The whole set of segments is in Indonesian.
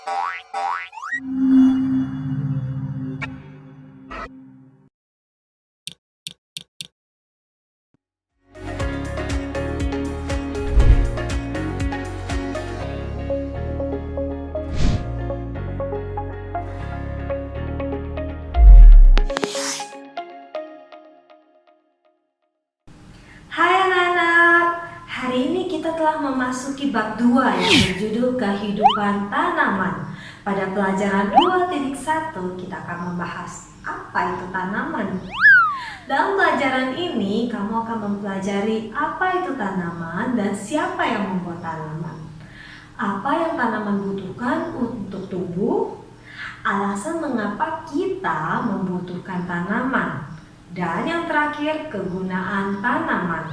Hai anak-anak, hari ini kita telah memasuki bab 2 yang berjudul kehidupan tanaman. Pada pelajaran 2.1 kita akan membahas apa itu tanaman. Dalam pelajaran ini kamu akan mempelajari apa itu tanaman dan siapa yang membuat tanaman. Apa yang tanaman butuhkan untuk tumbuh, alasan mengapa kita membutuhkan tanaman, dan yang terakhir kegunaan tanaman.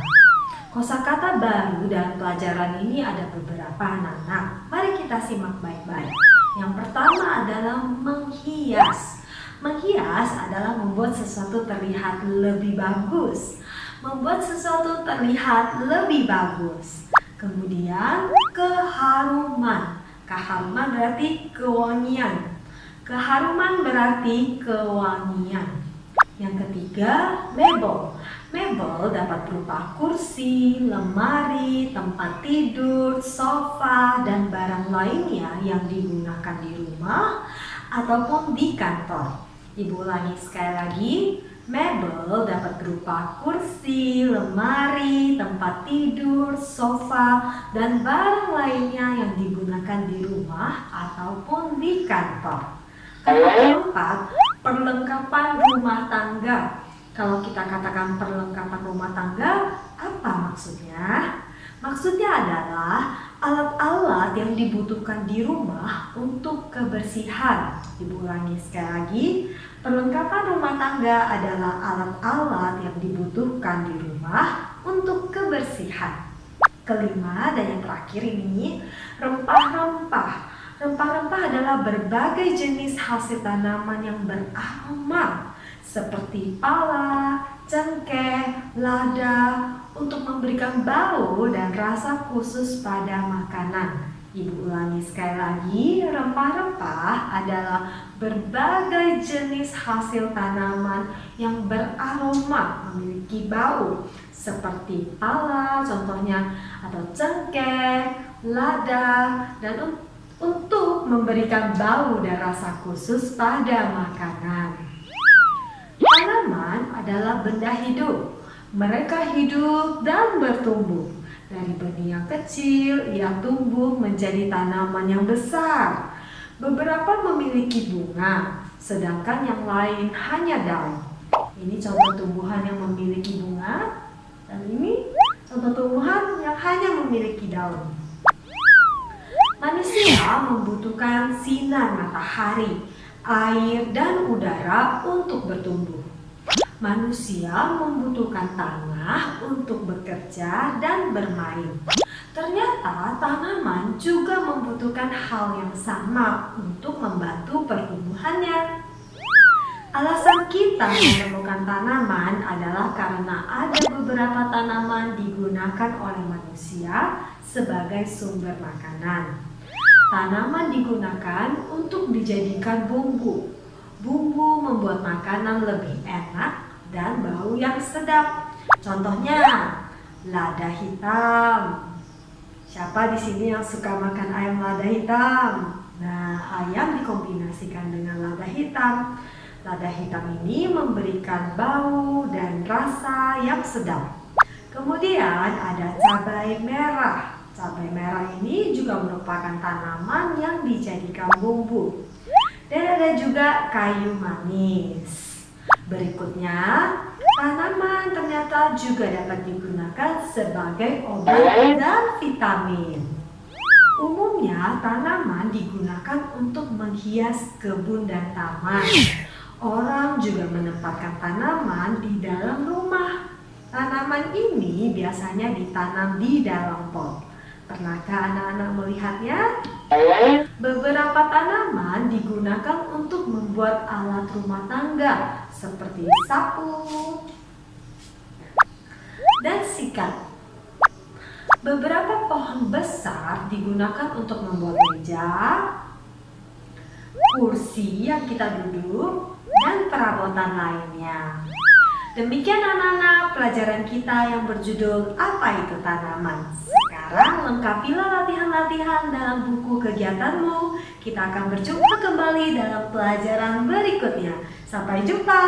Kosakata baru dalam pelajaran ini ada beberapa anak-anak. Mari kita simak baik-baik. Yang pertama adalah menghias. Menghias adalah membuat sesuatu terlihat lebih bagus. Membuat sesuatu terlihat lebih bagus. Kemudian keharuman. Keharuman berarti kewangian. Keharuman berarti kewangian. Yang ketiga, mebel. Mebel dapat berupa kursi, lemari, tempat tidur, sofa, dan barang lainnya yang digunakan di rumah ataupun di kantor. Ibu ulangi sekali lagi, mebel dapat berupa kursi, lemari, tempat tidur, sofa, dan barang lainnya yang digunakan di rumah ataupun di kantor. Kata keempat, perlengkapan rumah tangga. Kalau kita katakan perlengkapan rumah tangga, apa maksudnya? Maksudnya adalah alat-alat yang dibutuhkan di rumah untuk kebersihan. Ibu ulangi sekali lagi, perlengkapan rumah tangga adalah alat-alat yang dibutuhkan di rumah untuk kebersihan. Kelima dan yang terakhir ini, rempah-rempah. Rempah-rempah adalah berbagai jenis hasil tanaman yang beraroma seperti pala, cengkeh, lada untuk memberikan bau dan rasa khusus pada makanan. Ibu ulangi sekali lagi, rempah-rempah adalah berbagai jenis hasil tanaman yang beraroma, memiliki bau seperti pala contohnya, atau cengkeh, lada, dan untuk memberikan bau dan rasa khusus pada makanan. Tanaman adalah benda hidup. Mereka hidup dan bertumbuh. Dari benih yang kecil, ia tumbuh menjadi tanaman yang besar. Beberapa memiliki bunga, sedangkan yang lain hanya daun. Ini contoh tumbuhan yang memiliki bunga, dan ini contoh tumbuhan yang hanya memiliki daun. Manusia membutuhkan sinar matahari, air, dan udara untuk bertumbuh. Manusia membutuhkan tanah untuk bekerja dan bermain. Ternyata tanaman juga membutuhkan hal yang sama untuk membantu pertumbuhannya. Alasan kita memerlukan tanaman adalah karena ada beberapa tanaman digunakan oleh manusia sebagai sumber makanan. Tanaman digunakan untuk dijadikan bumbu. Bumbu membuat makanan lebih enak dan bau yang sedap. Contohnya, lada hitam. Siapa di sini yang suka makan ayam lada hitam? Nah, ayam dikombinasikan dengan lada hitam. Lada hitam ini memberikan bau dan rasa yang sedap. Kemudian ada cabai merah. Cabai merah ini juga merupakan tanaman yang dijadikan bumbu. Dan ada juga kayu manis. Berikutnya, tanaman ternyata juga dapat digunakan sebagai obat dan vitamin. Umumnya, tanaman digunakan untuk menghias kebun dan taman. Orang juga menempatkan tanaman di dalam rumah. Tanaman ini biasanya ditanam di dalam pot. Pernahkah anak-anak melihatnya? Beberapa tanaman digunakan untuk membuat alat rumah tangga seperti sapu dan sikat. Beberapa pohon besar digunakan untuk membuat meja, kursi yang kita duduk, dan perabotan lainnya. Demikian anak-anak pelajaran kita yang berjudul Apa Itu Tanaman. Sekarang lengkapilah latihan-latihan dalam buku kegiatanmu. Kita akan berjumpa kembali dalam pelajaran berikutnya. Sampai jumpa.